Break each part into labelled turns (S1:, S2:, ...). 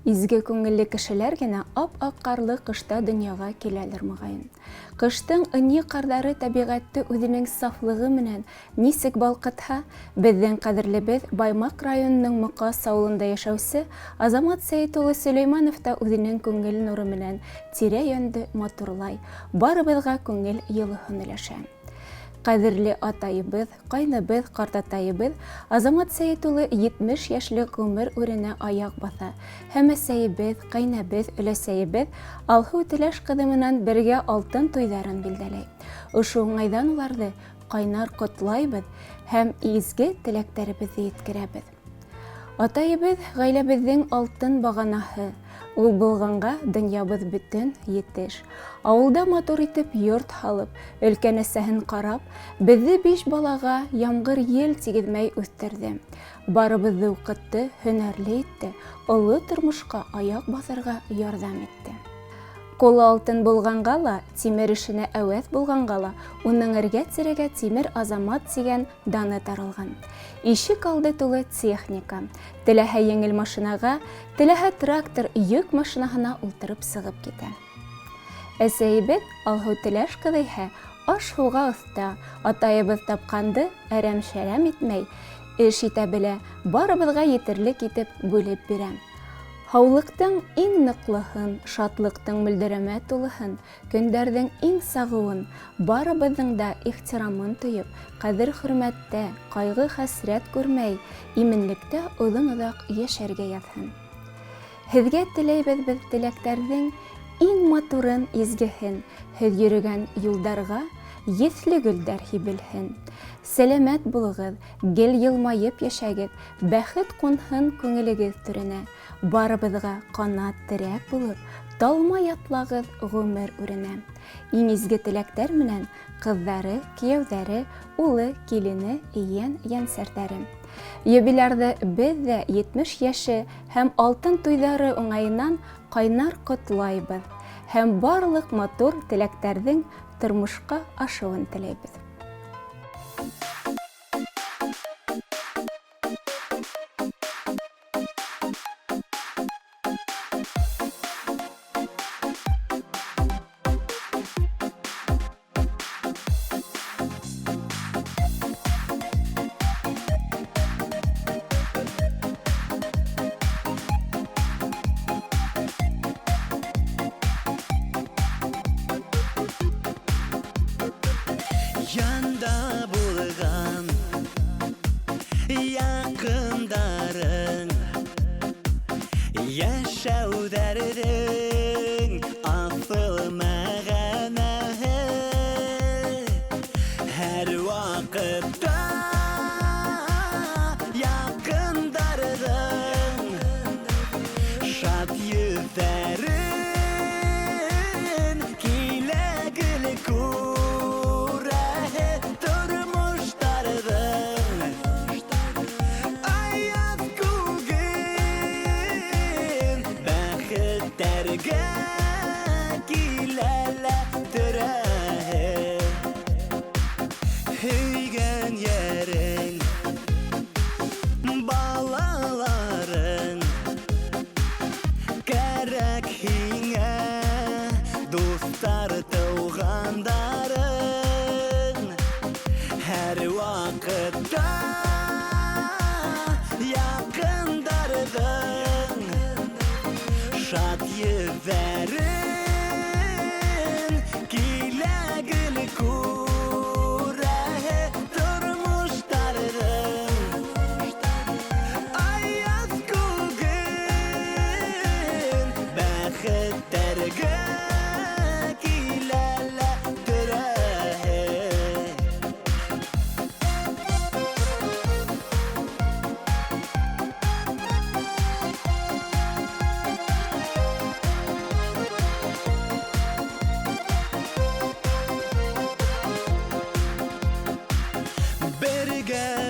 S1: Изге күңелле кешеләр генә ап-ак карлы кышта дөньяга киләлер мөгаен. Кыштың ынйы кардары табигатьте үзенең сафлыгы менән нисек балкытһа, безнең кадерлебез Баймак районының Мукас авылында яшәүче Азамат Сәйет улы Сөләйманов та үзенең күңел нуры менән тирә-йөнне матурлай, барыбызга күңел йылыһын өләшә. Кадерле атайыбыз, кайныбыз, картатайыбыз Азамат Сәйет улы 70 яшьлек гомер үренә аяк баса. Һәммәсәйебез, кайнабыз, өләсәйебез Алһу Теләш кызы менән бергә алтын туйдарын билдәләй. Ошо уңайдан уларны кайнар котлайбыз һәм изге теләктәребезне yetkерәбез. Атайыбыз гаиләбезнең алтын баганаһы. Ул булганга дөньябыз бөтен етеш. Авылда матур итеп йорт халып, өлкән әсәһен карап, безне 5 балага ямгыр ел тигезмәй үстерде. Барыбызны укытты, һөнәрле итте, олы тормышка аяк басарга ярдәм итте. Колы алтын булганга ла, тимер эшенә әвәз булганга ла, уның эргә-тирәгә Тимер Азамат дигән даны таралган. Ишек алды тулы техника. Теләһә еңел машинага, теләһә трактор йөк машинаһына утырып сыгып китә. Әсәйебез Алһу Теләш кызы аш-һуга оста, атайыбыз тапканды әрәм-шәрәм итмәй, эш итә белә, барыбызга етерлек итеп бүлеп бирә. Һаулыктың иң ныклыһын, шатлыктың мөлдерәмә тулыһын, көндәрдең иң сагыуын, барыбызның да ихтирамын тоеп, кадер-хөрмәттә, кайгы-хәсрәт күрмәй, именлектә озын-озак яшәргә язһын. Һезгә теләйбез без теләктәрнең иң матурын, изгеһен, һез йөрөгән юлдарга есле гөлдәр һибелһен. Сәламәт булыгыз, гел йылмайып яшәгез, бәхет кунһын күңелегез түренә. Барыбызга канат терәк булып, талма ятлагыз гомер үренә. Иң изге теләктәр менән кызлары, кияүләре, улы, килене, иян, янсәрдәре. Юбилярды без дә 70 яше һәм алтын туйдары уңайыннан кайнар котлайбыз һәм барлык матур теләктәрнең тормышка ашуын теләйбез.
S2: Янда булган якындарың, яшәүдәрдің асыл мәгънәһе, һәр вакытта якындарың шат йөзләрен киләгеле Hüygen yerin, balaların, gerek hine, dostlar tuğandarın, her vakitte yakındarın, şat yüzlerin, kilegül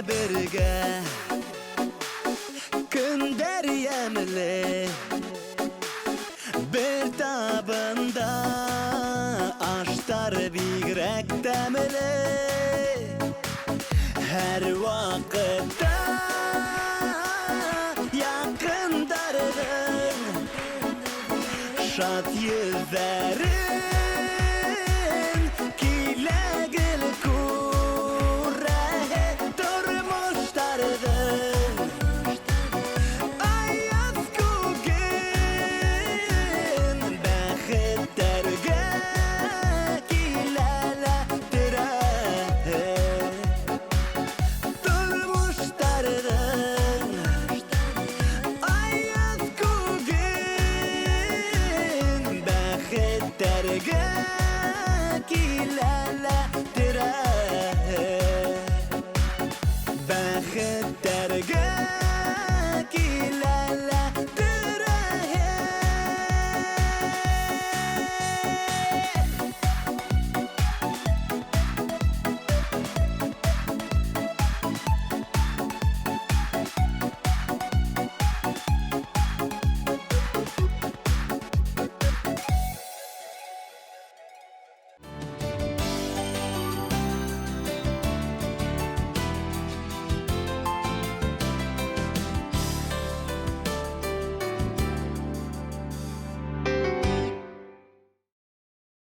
S2: Birge Künder yemli Bir tabında Aştar bigrek demli Her vakitte yakındarın бергә килә